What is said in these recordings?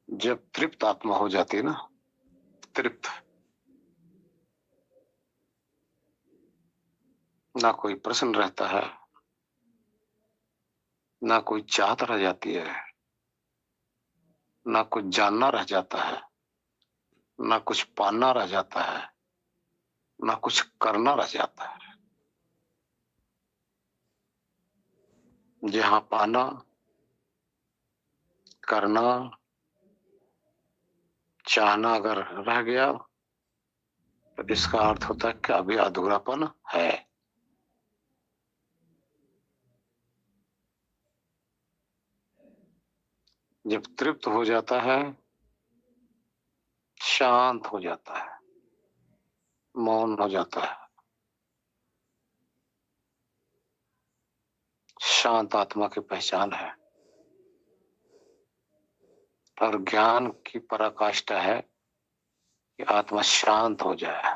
जब तृप्त आत्मा हो जाती है ना, तृप्त, ना कोई प्रश्न रहता है, ना कोई चाहत रह जाती है, ना कुछ जानना रह जाता है, ना कुछ पाना रह जाता है, ना कुछ करना रह जाता है। जहां पाना, करना, चाहना अगर रह गया तो इसका अर्थ होता है कि अभी अधूरापन है। जब तृप्त हो जाता है, शांत हो जाता है, मौन हो जाता है, शांत आत्मा की पहचान है। और ज्ञान की पराकाष्ठा है कि आत्मा शांत हो जाए।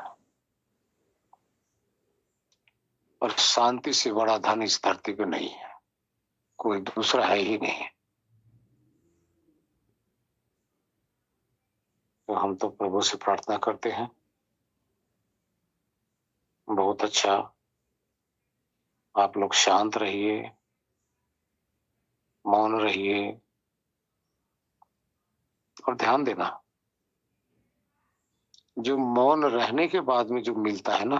और शांति से बड़ा धन इस धरती पे नहीं है, कोई दूसरा है ही नहीं। तो हम तो प्रभु से प्रार्थना करते हैं, बहुत अच्छा, आप लोग शांत रहिए, मौन रहिए और ध्यान देना, जो मौन रहने के बाद में जो मिलता है ना,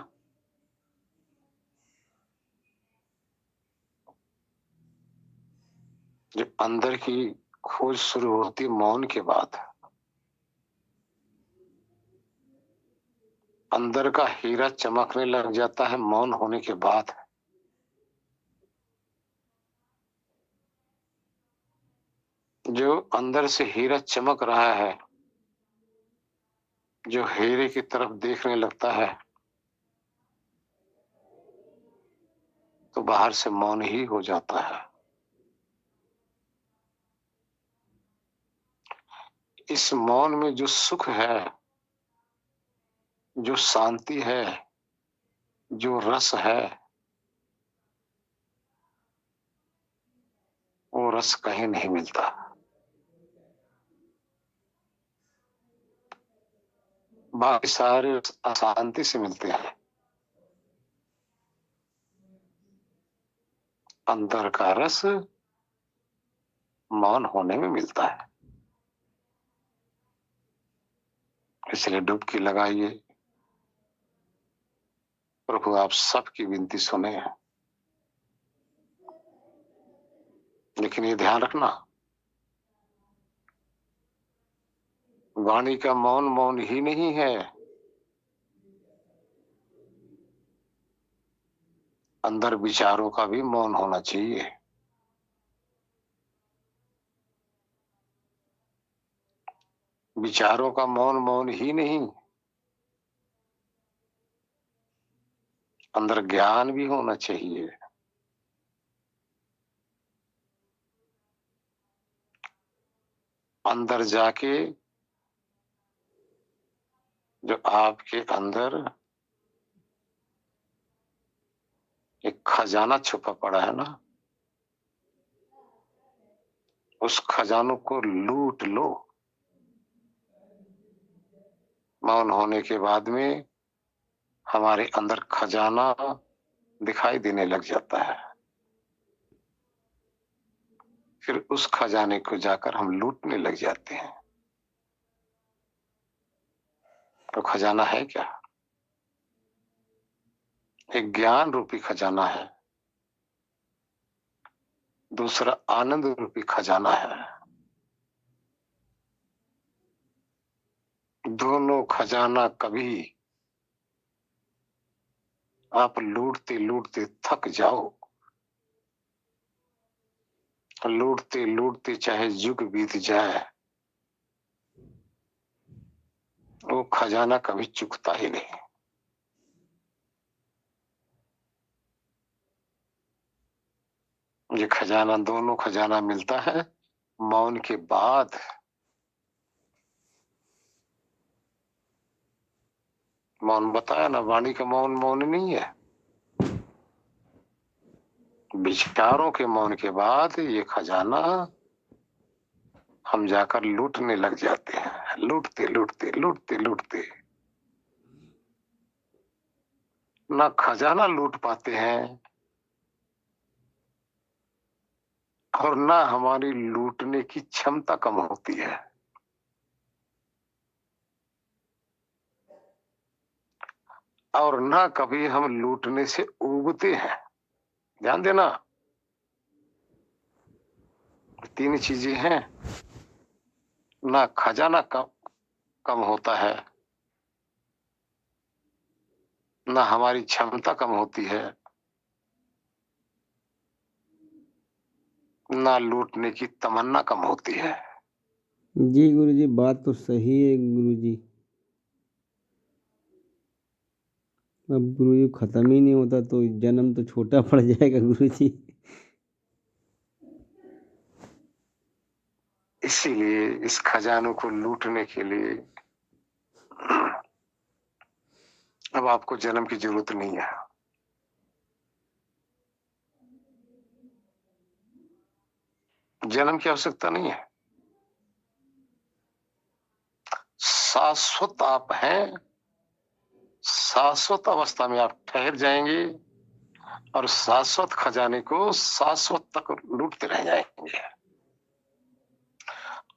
जो अंदर की खोज शुरू होती है मौन के बाद, अंदर का हीरा चमकने लग जाता है मौन होने के बाद। जो अंदर से हीरा चमक रहा है, जो हीरे की तरफ देखने लगता है, तो बाहर से मौन ही हो जाता है। इस मौन में जो सुख है, जो शांति है, जो रस है, वो रस कहीं नहीं मिलता। बाकी सारे अशांति से मिलते हैं। अंदर का रस मौन होने में मिलता है। इसलिए डुबकी लगाइए। प्रभु आप सबकी विनती सुने, लेकिन ये ध्यान रखना, वाणी का मौन मौन ही नहीं है, अंदर विचारों का भी मौन होना चाहिए। विचारों का मौन मौन ही नहीं, अंदर ज्ञान भी होना चाहिए। अंदर जाके जो आपके अंदर एक खजाना छुपा पड़ा है ना, उस खजानों को लूट लो। मौन होने के बाद में हमारे अंदर खजाना दिखाई देने लग जाता है। फिर उस खजाने को जाकर हम लूटने लग जाते हैं। तो खजाना है क्या? एक ज्ञान रूपी खजाना है, दूसरा आनंद रूपी खजाना है। दोनों खजाना कभी आप लूटते लूटते थक जाओ, लूटते लूटते चाहे युग बीत जाए, वो खजाना कभी चुकता ही नहीं। ये खजाना, दोनों खजाना मिलता है मौन के बाद। मौन बताया ना, वाणी का मौन मौन नहीं है, विचारों के मौन के बाद ये खजाना हम जाकर लूटने लग जाते हैं, लूटते लूटते लूटते लूटते ना खजाना लूट पाते हैं और ना हमारी लूटने की क्षमता कम होती है। और ना कभी हम लूटने से ऊबते हैं। ध्यान देना, तीन चीजें हैं। ना खजाना कम होता है, ना हमारी क्षमता कम होती है, ना लूटने की तमन्ना कम होती है। जी गुरुजी, बात तो सही है गुरुजी। अब गुरुजी खत्म ही नहीं होता तो जन्म तो छोटा पड़ जाएगा गुरुजी। इसीलिए इस खजानों को लूटने के लिए अब आपको जन्म की जरूरत नहीं है। जन्म की आवश्यकता नहीं है। शाश्वत आप हैं, शाश्वत अवस्था में आप ठहर जाएंगे और शाश्वत खजाने को शाश्वत तक लूटते रह जाएंगे।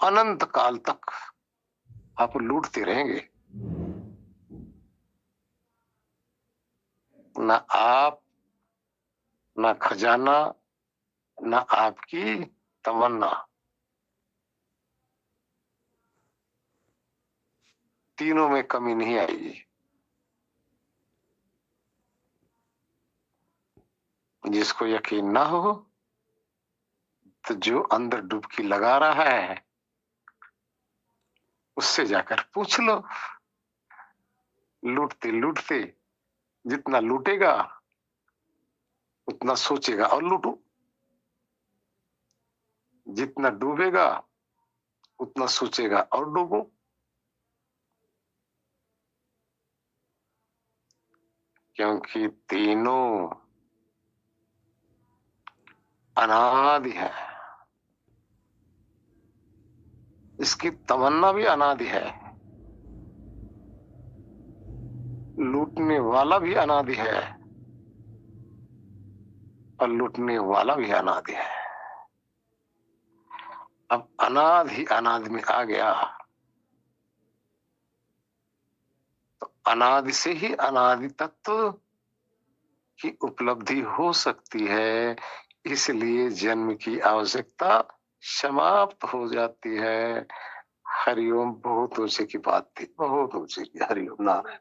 अनंत काल तक आप लूटते रहेंगे। ना आप, ना खजाना, ना आपकी तमन्ना, तीनों में कमी नहीं आएगी। जिसको यकीन ना हो तो जो अंदर डुबकी लगा रहा है उससे जाकर पूछ लो। लूटते लूटते जितना लूटेगा उतना सोचेगा और लूटू, जितना डूबेगा उतना सोचेगा और डूबू। क्योंकि तीनों अनादि है। इसकी तमन्ना भी अनादि है, लूटने वाला भी अनादि है और लूटने वाला भी अनादि है। अब अनादि ही अनादि में आ गया तो अनादि से ही अनादि तत्व की उपलब्धि हो सकती है। इसलिए जन्म की आवश्यकता समाप्त हो जाती है। हरिओम। बहुत ऊंचे की बात थी, बहुत ऊंचे की। हरिओम नारायण।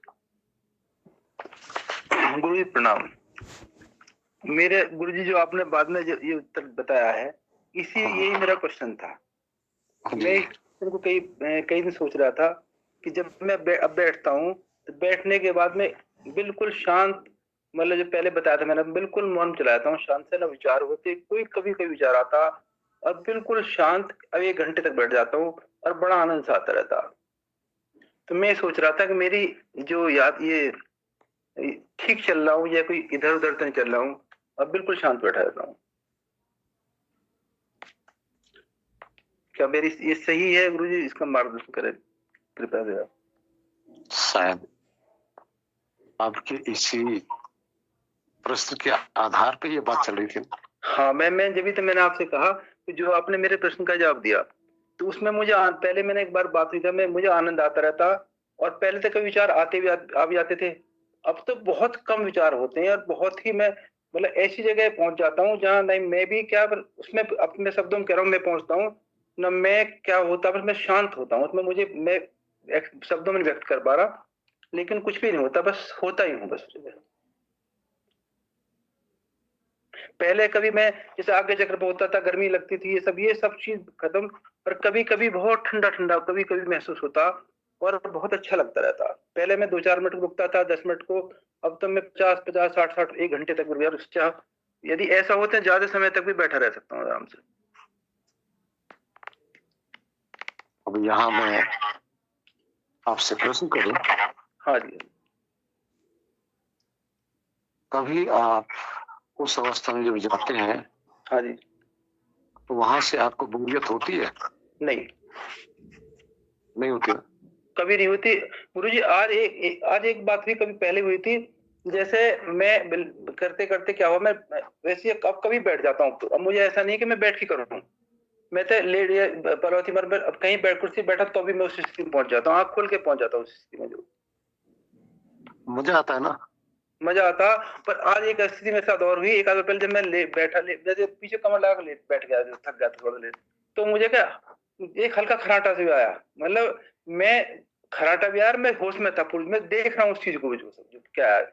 गुरु जी प्रणाम। मेरे गुरु जी जो आपने बाद में जो ये उत्तर बताया है, इसी यही मेरा क्वेश्चन था। मैं इनको कई दिन सोच रहा था कि जब मैं अब बैठता हूँ तो बैठने के बाद में बिल्कुल शांत, मतलब जो पहले बताया था मैंने, बिल्कुल मौन चलाता हूँ, शांत से ना विचार होते, कोई कभी कोई विचार आता और बिल्कुल शांत। अब 1 घंटे तक बैठ जाता हूँ और बड़ा आनंद सा आता रहता। तो मैं सोच रहा था कि मेरी जो याद ये ठीक चल रहा हूँ या कोई इधर उधर तो नहीं चल रहा हूँ, अब बिल्कुल शांत बैठा रहता हूँ। क्या मेरी ये सही है गुरुजी? इसका मार्गदर्शन करें कृपया से। शायद आपके इसी प्रश्न के आधार पे ये बात चल रही थी। हाँ, मैं जब भी तो मैंने आपसे कहा कि जो आपने मेरे प्रश्न का जवाब दिया तो उसमें मुझे पहले मैंने एक बार बात हुई था, मैं मुझे आनंद आता रहता और पहले तो कई विचार आते भी आ भी जाते थे। अब तो बहुत कम विचार होते हैं और बहुत ही मैं मतलब ऐसी जगह पहुंच जाता हूँ जहाँ नहीं मैं भी क्या उसमें अपने शब्दों में कह रहा हूँ, मैं पहुंचता हूँ न मैं क्या होता, बस मैं शांत होता हूँ उसमें। मुझे मैं शब्दों में व्यक्त कर पा रहा, लेकिन कुछ भी नहीं होता, बस होता ही हूँ बस। पहले कभी मैं जैसे आगे चक्र पे होता था, गर्मी लगती थी, ये सब चीज खत्म। और कभी कभी बहुत ठंडा ठंडा कभी कभी महसूस होता और बहुत अच्छा लगता रहता। पहले मैं 2-4 मिनट रुकता था, 10 मिनट को, अब तो मैं 50-50 60-60 1 घंटे तक रुक, यदि ऐसा होता है ज्यादा समय तक भी बैठा रह सकता हूँ आराम से। अब यहाँ मैं आपसे प्रश्न करूं। हाँ जी। कभी आप उस अवस्था में जब जाते हैं हाँ जी। तो वहां से आपको बोरियत होती है? नहीं नहीं होती ना? कभी नहीं होती गुरुजी। आज एक बात भी कभी पहले हुई थी। जैसे मैं करते करते क्या हुआ, मैं वैसे अब कभी बैठ जाता हूँ, तो अब मुझे ऐसा नहीं कि मैं बैठ के करूँ। मैं तो लेट या पर्वती मर पर अब कहीं बैठ कुर्सी बैठा तो भी मैं उस स्थिति में पहुंच जाता हूँ, आंख खोल के पहुंच जाता हूँ उस स्थिति में। जो मजा आता है ना? मजा आता। पर आज एक स्थिति मेरे साथ और हुई। एक आध पहले जब मैं जैसे पीछे कमर लगा के बैठ गया, जो थक गया था थोड़ा लेट, तो मुझे क्या एक हल्का खराटा से भी आया। मतलब मैं खराटा भी यार, मैं होश में था पूरी, मैं देख रहा हूँ उस चीज को भी, जो क्या है।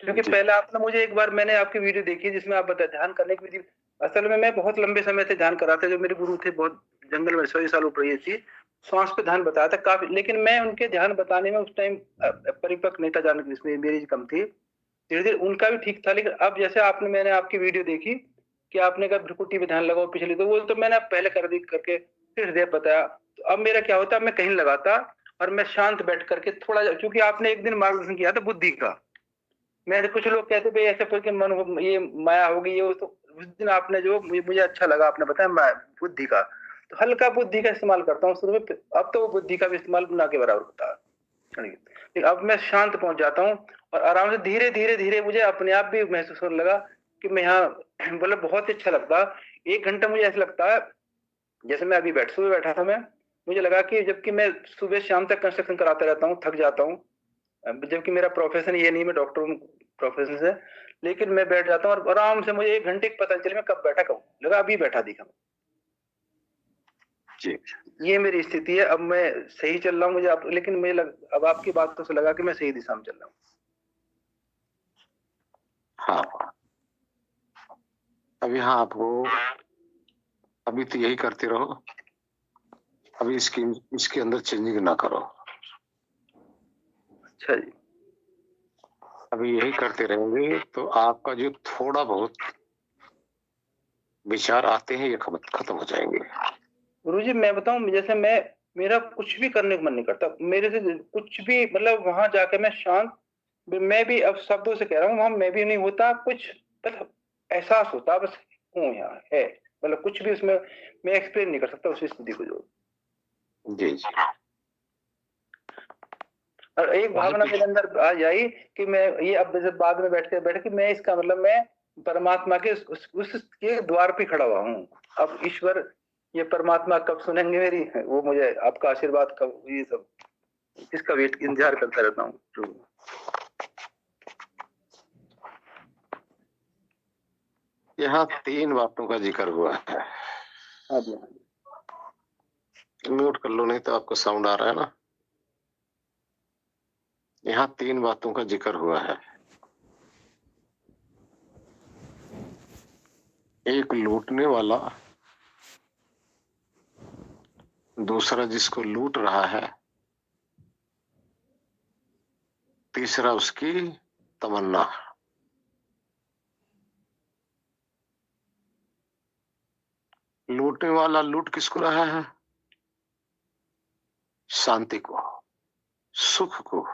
क्योंकि जी। पहले आपने मुझे एक बार मैंने आपकी वीडियो देखी जिसमें आप बताए ध्यान करने की विधि। असल में मैं बहुत लंबे समय से ध्यान कर रहा था, जो मेरे गुरु थे बहुत जंगल में 100 साल ऊपर ये थी, श्वास पे ध्यान बताया था काफी, लेकिन मैं उनके ध्यान बताने में उस टाइम परिपक्व नहीं था, जानने की जिसमें मेरी कम थी। धीरे धीरे उनका भी ठीक था, लेकिन अब जैसे आपने मैंने आपकी वीडियो देखी कि आपने कहा भ्रुकुटी पे ध्यान लगाओ पिछली, तो वो तो मैंने पहले कर दी करके फिर हृदय बताया। तो अब मेरा क्या होता है, मैं कहीं लगाता और मैं शांत बैठ करके थोड़ा, क्योंकि आपने एक दिन मार्गदर्शन किया था बुद्धि का। मैं कुछ लोग कहते भाई ऐसे कोई मन ये माया होगी ये, तो उस दिन आपने जो मुझे अच्छा लगा आपने बताया बुद्धि का, तो हल्का बुद्धि का इस्तेमाल करता हूँ शुरू में। अब तो वो बुद्धि का भी इस्तेमाल ना के बराबर होता है, लेकिन अब मैं शांत पहुंच जाता हूँ और आराम से धीरे धीरे धीरे मुझे अपने आप भी महसूस होने लगा कि मैं यहाँ मतलब बहुत ही अच्छा लगता। 1 घंटा मुझे ऐसा लगता है जैसे मैं अभी सुबह बैठा था मैं, मुझे लगा कि जबकि मैं सुबह शाम तक कंस्ट्रक्शन कराता रहता हूँ, थक जाता हूँ, जबकि मेरा प्रोफेशन ये नहीं, मैं डॉक्टर प्रोफेशन से, लेकिन मैं बैठ जाता हूँ और आराम से मुझे 1 घंटे की पता चले मैं कब बैठा, कब लगा अभी बैठा दिखा। जी। ये मेरी स्थिति है। अब मैं सही चल रहा हूँ मुझे अब, लेकिन मुझे अब आपकी बातों से लगा कि मैं सही दिशा में चल रहा हूँ। हाँ, अब यहाँ आपको अभी तो यही करते रहो, अभी इसके अंदर चेंजिंग ना करो। अच्छा जी। अभी यही करते रहेंगे तो आपका जो थोड़ा बहुत विचार आते हैं ये खत्म हो जाएंगे। गुरुजी मैं बताऊं, जैसे मेरा कुछ भी करने का मन नहीं करता, मेरे से कुछ भी, मतलब वहां जाके मैं शांत, मैं भी अब शब्दों से कह रहा हूँ, वहां मैं भी नहीं होता कुछ, मतलब एहसास होता बस हूँ यहाँ है, मतलब कुछ भी उसमें मैं एक्सप्लेन नहीं कर सकता उस स्थिति को जो। जी जी। और एक भावना मेरे अंदर आ जाई कि मैं ये अब जैसे बाद में बैठ के मैं इसका मतलब मैं परमात्मा के उसके द्वार पे खड़ा हुआ हूँ। अब ईश्वर ये परमात्मा कब सुनेंगे मेरी, वो मुझे आपका आशीर्वाद कब, ये सब इसका वेट इंतजार करता रहता हूँ। यहाँ 3 बातों का जिक्र हुआ है। हाँ जी। म्यूट कर लो नहीं तो आपको साउंड आ रहा है ना। यहाँ 3 बातों का जिक्र हुआ है। एक लूटने वाला, दूसरा जिसको लूट रहा है, तीसरा उसकी तमन्ना। लूटने वाला लूट किसको रहा है? शांति को, सुख को,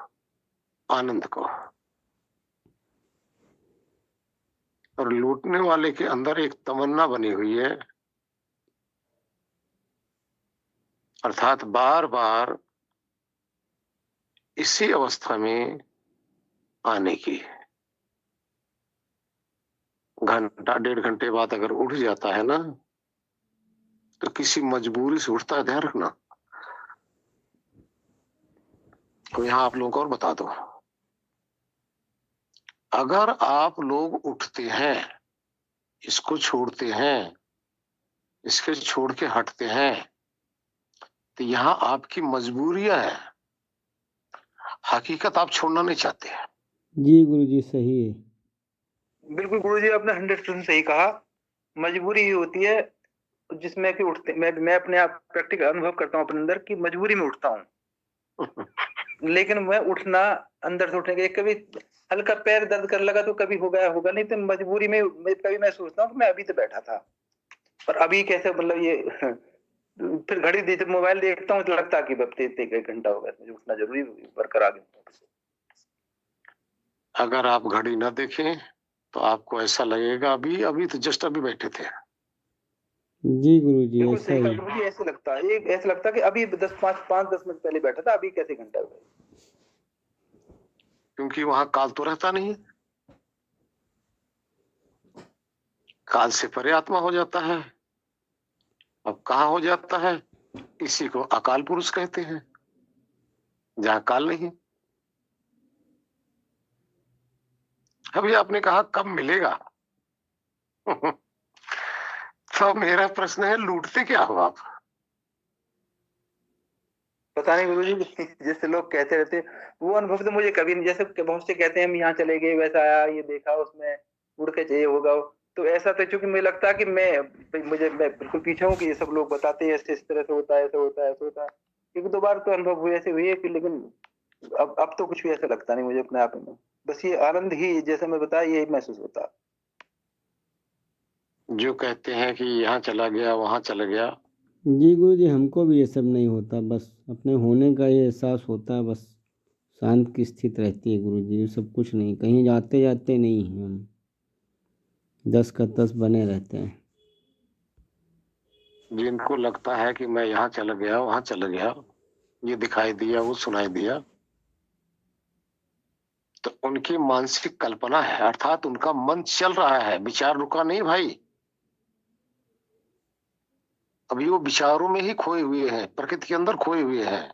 आनंद को। और लूटने वाले के अंदर एक तमन्ना बनी हुई है, अर्थात बार बार इसी अवस्था में आने की। घंटा 1.5 घंटे बाद अगर उठ जाता है ना तो किसी मजबूरी से उठता है, ध्यान रखना। तो यहाँ आप लोगों को और बता दो, अगर आप लोग उठते हैं, इसको छोड़ते हैं, इसके छोड़ के हटते हैं, तो यहाँ आपकी मजबूरियां है, हकीकत आप छोड़ना नहीं चाहते। जी गुरुजी सही है। बिल्कुल गुरुजी आपने 100% सही कहा। मजबूरी ही होती है जिसमें कि उठते, मैं अपने आप प्रैक्टिकल अनुभव करता हूँ अपने अंदर की मजबूरी में उठता हूँ। लेकिन मैं उठना अंदर से उठने के, कभी हल्का पैर दर्द कर लगा तो कभी होगा नहीं, तो मजबूरी में कभी मैं सोचता हूँ कि मैं अभी तो बैठा था पर अभी कैसे, मतलब ये फिर घड़ी देख मोबाइल देखता हूँ तो लगता है कि बस 1 घंटा हो गया, मुझे उठना जरूरी बरकरार आ गया। अगर आप घड़ी ना देखें तो आपको ऐसा लगेगा अभी अभी तो जस्ट अभी बैठे थे। जी गुरु जी, बिल्कुल ऐसा सही कहा, ही। मुझे ऐसे लगता है, ये ऐसा लगता है कि अभी 5-10 मिनट पहले बैठा था, अभी कैसे घंटा हुआ। क्योंकि वहां काल तो रहता नहीं है, काल से परे आत्मा हो जाता है। अब कहाँ हो जाता है? इसी को अकाल पुरुष कहते हैं, जहाँ काल नहीं। अभी आपने कहा कब मिलेगा? तो मेरा प्रश्न है, लूटते क्या हो आप? पता नहीं गुरु जी, जैसे लोग कहते रहते हैं, वो अनुभव तो मुझे कभी नहीं, जैसे बहुत से कहते हैं हम यहाँ चले गए, वैसा आया, ये देखा, उसमें उड़ के चाहिए होगा, तो ऐसा तो चूंकि मुझे लगता है कि मैं बिल्कुल पीछे हूँ कि ये सब लोग बताते हैं ऐसे, इस तरह से होता है, ऐसा होता है, ऐसा होता है। एक दो बार तो अनुभव हुए, ऐसे हुए कि, लेकिन अब तो कुछ भी ऐसा लगता नहीं मुझे अपने आप में। बस ये आनंद ही, जैसे मैं बताया, यही महसूस होता। जो कहते हैं कि यहाँ चला गया, वहां चला गया, जी गुरु जी, हमको भी ये सब नहीं होता, बस अपने होने का ये एहसास होता है, बस शांत की स्थिति रहती है गुरु जी, ये सब कुछ नहीं, कहीं जाते जाते नहीं हैं हम, 10 का 10 बने रहते हैं। जिनको लगता है कि मैं यहाँ चला गया, वहां चला गया, ये दिखाई दिया, वो सुनाई दिया, तो उनकी मानसिक कल्पना है, अर्थात उनका मन चल रहा है, विचार रुका नहीं भाई। अभी वो विचारों में ही खोए हुए हैं, प्रकृति के अंदर खोए हुए हैं।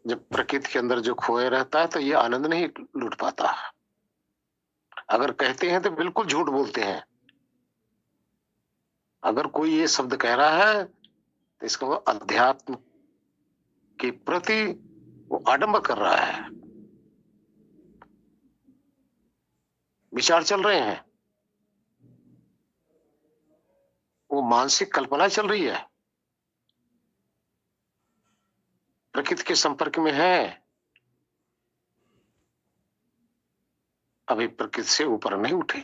जब प्रकृति के अंदर जो खोए रहता है तो ये आनंद नहीं लूट पाता। अगर कहते हैं तो बिल्कुल झूठ बोलते हैं। अगर कोई ये शब्द कह रहा है तो इसका वो अध्यात्म के प्रति वो आडंबर कर रहा है। विचार चल रहे हैं, वो मानसिक कल्पना चल रही है, प्रकृति के संपर्क में है, अभी प्रकृति से ऊपर नहीं उठे,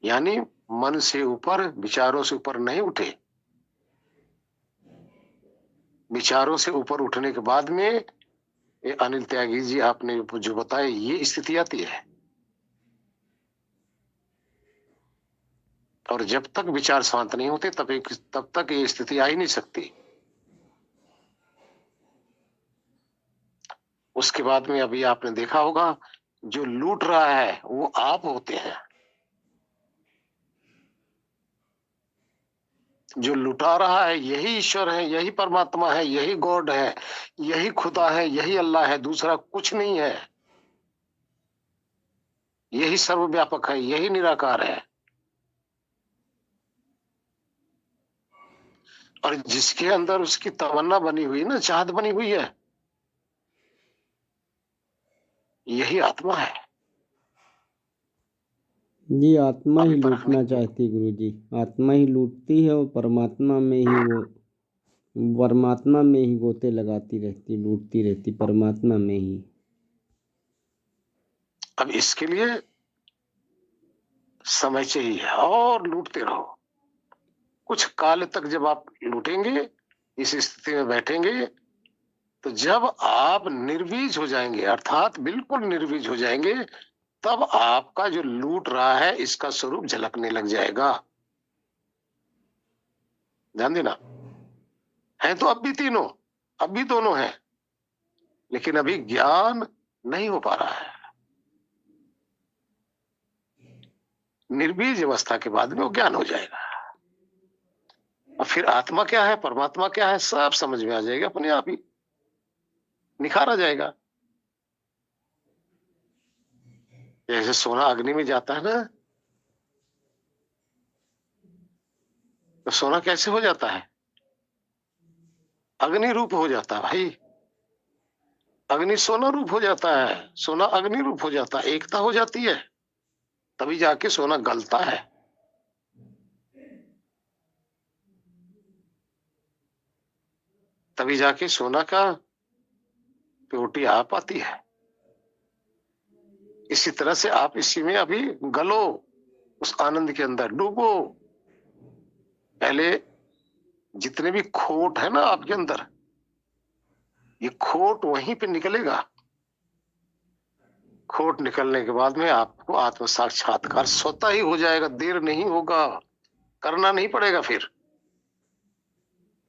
यानी मन से ऊपर, विचारों से ऊपर नहीं उठे। विचारों से ऊपर उठने के बाद में ये अनिल त्यागी जी आपने जो बताया, ये स्थिति आती है। और जब तक विचार शांत नहीं होते तब तक ये स्थिति आ ही नहीं सकती। उसके बाद में अभी आपने देखा होगा, जो लूट रहा है वो आप होते हैं, जो लुटा रहा है यही ईश्वर है, यही परमात्मा है, यही गॉड है, यही खुदा है, यही अल्लाह है, दूसरा कुछ नहीं है। यही सर्वव्यापक है, यही निराकार है। और जिसके अंदर उसकी तमन्ना बनी हुई ना, चाहत बनी हुई है, यही आत्मा है। जी, आत्मा ही अभी परखने लूटना चाहती है गुरु जी, आत्मा ही लूटती है, और परमात्मा में ही गोते लगाती रहती, लूटती रहती परमात्मा में ही। अब इसके लिए समय चाहिए और लूटते रहो। कुछ काल तक जब आप लूटेंगे, इस स्थिति में बैठेंगे, तो जब आप निर्वीज हो जाएंगे, अर्थात बिल्कुल निर्वीज हो जाएंगे, तब आपका जो लूट रहा है इसका स्वरूप झलकने लग जाएगा। ध्यान देना, है तो अब भी तीनों, अब भी दोनों हैं, लेकिन अभी ज्ञान नहीं हो पा रहा है। निर्बीज अवस्था के बाद में वो ज्ञान हो जाएगा, और फिर आत्मा क्या है, परमात्मा क्या है, सब समझ में आ जाएगा, अपने आप ही निखारा जाएगा। जैसे सोना अग्नि में जाता है ना, तो सोना कैसे हो जाता है? अग्नि रूप हो जाता है भाई। अग्नि सोना रूप हो जाता है, सोना अग्नि रूप हो जाता है, एकता हो जाती है, तभी जाके सोना गलता है। तभी जाके सोना का प्योरिटी आ पाती है। इसी तरह से आप इसी में अभी गलो, उस आनंद के अंदर डूबो। पहले जितने भी खोट है ना आपके अंदर, ये खोट वहीं पे निकलेगा। खोट निकलने के बाद में आपको आत्म साक्षात्कार स्वतः ही हो जाएगा, देर नहीं होगा। करना नहीं पड़ेगा फिर,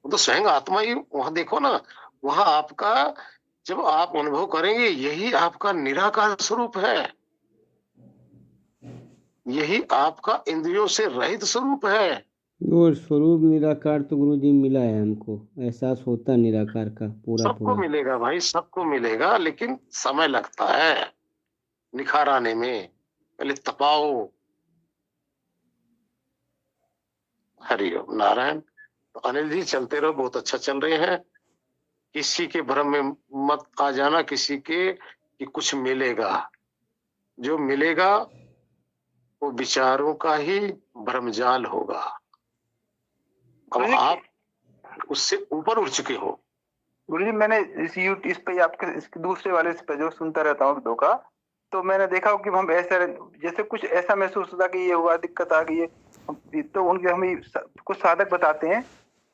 वो तो स्वयं आत्मा ही वहां देखो ना, वहां आपका जब आप अनुभव करेंगे यही आपका निराकार स्वरूप है, यही आपका इंद्रियों से रहित स्वरूप है। वो स्वरूप निराकार तो गुरु जी मिला है हमको, एहसास होता है निराकार का पूरा सबको पूरा। मिलेगा भाई, सबको मिलेगा, लेकिन समय लगता है निखार आने में, पहले तपाओ। हरिओम नारायण। तो अनिल जी चलते रहो, बहुत अच्छा चल रहे हैं। किसी के भ्रम में मत आ जाना, किसी के कि कुछ मिलेगा, जो मिलेगा वो विचारों का ही भ्रमजाल होगा। अब आप उससे ऊपर उठ चुके हो। गुरुजी मैंने इस पे आपके इसके दूसरे वाले पे जो सुनता रहता हूँ दो का, तो मैंने देखा कि हम ऐसे जैसे कुछ ऐसा महसूस होता कि ये हुआ, दिक्कत आ गई है, तो उनके हमें कुछ साधक बताते हैं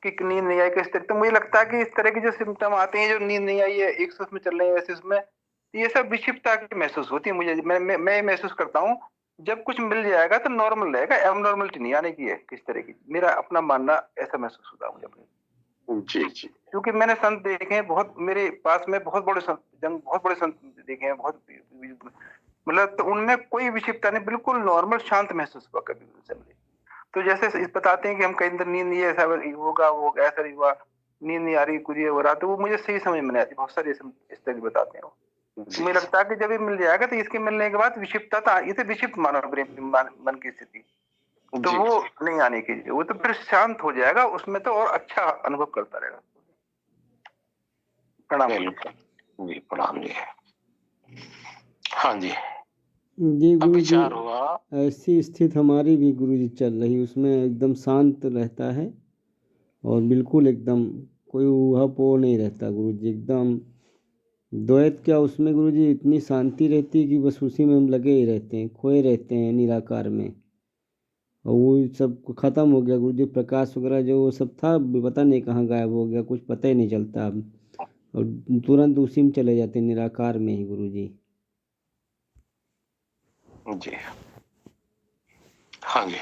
कि नींद नहीं आई किस तरह, तो मुझे लगता है कि इस तरह के जो सिम्टम आते हैं, जो नींद नहीं आई है, एक में चल रहे हैं वैसे उसमें, ये सब विक्षिप्तता की महसूस होती है मुझे। मैं महसूस करता हूँ जब कुछ मिल जाएगा तो नॉर्मल रहेगा, एबनॉर्मलिटी नहीं आने की है किस तरह की, मेरा अपना मानना ऐसा महसूस होता है मुझे अपने। जी जी, क्योंकि मैंने संत देखे हैं बहुत, मेरे पास में बहुत बड़े संत देखे हैं बहुत, मतलब तो उनमें कोई विक्षिप्तता नहीं, बिल्कुल नॉर्मल शांत महसूस हुआ कभी उनसे मुझे। तो जैसे इस बताते हैं कि हम कहीं अंदर नींद नहीं है, ऐसा होगा, वो ऐसा नहीं हुआ, नींद नहीं आ रही, कुछ ये हो रहा, तो वो मुझे सही समझ में नहीं आती, बहुत सारे इस तरह बताते हैं वो। मुझे लगता है कि जब ये मिल जाएगा तो इसके मिलने के बाद विक्षिप्तता, इसे विक्षिप्त मानो मन की स्थिति, तो वो नहीं आने की, वो तो फिर शांत हो जाएगा उसमें, तो और अच्छा अनुभव करता रहेगा। प्रणाम जी, प्रणाम जी। हाँ जी जी अब गुरु जी, विचार हुआ, ऐसी स्थिति हमारी भी गुरु जी चल रही, उसमें एकदम शांत रहता है और बिल्कुल एकदम कोई ऊहा-पोह नहीं रहता गुरु जी, एकदम द्वैत क्या उसमें गुरु जी इतनी शांति रहती है कि बस उसी में हम लगे ही रहते हैं, खोए रहते हैं निराकार में। और वो सब खत्म हो गया गुरु जी, प्रकाश वगैरह जो वो सब था पता नहीं कहाँ गायब हो गया, कुछ पता ही नहीं चलता अब, और तुरंत उसी में चले जाते हैं निराकार में ही गुरु जी। जी हाँ जी।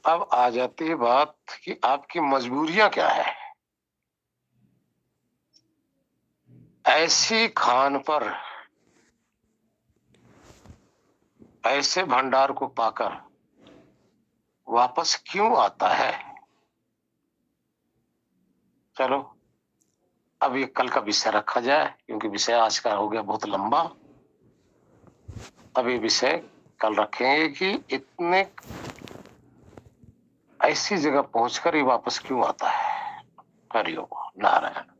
अब आ जाती है बात कि आपकी मजबूरियां क्या है। ऐसी खान पर, ऐसे भंडार को पाकर वापस क्यों आता है। चलो अब ये कल का विषय रखा जाए, क्योंकि विषय आज का हो गया बहुत लंबा। अब ये विषय कल रखेंगे कि इतने ऐसी जगह पहुंचकर ये वापस क्यों आता है। हरिओम नारायण।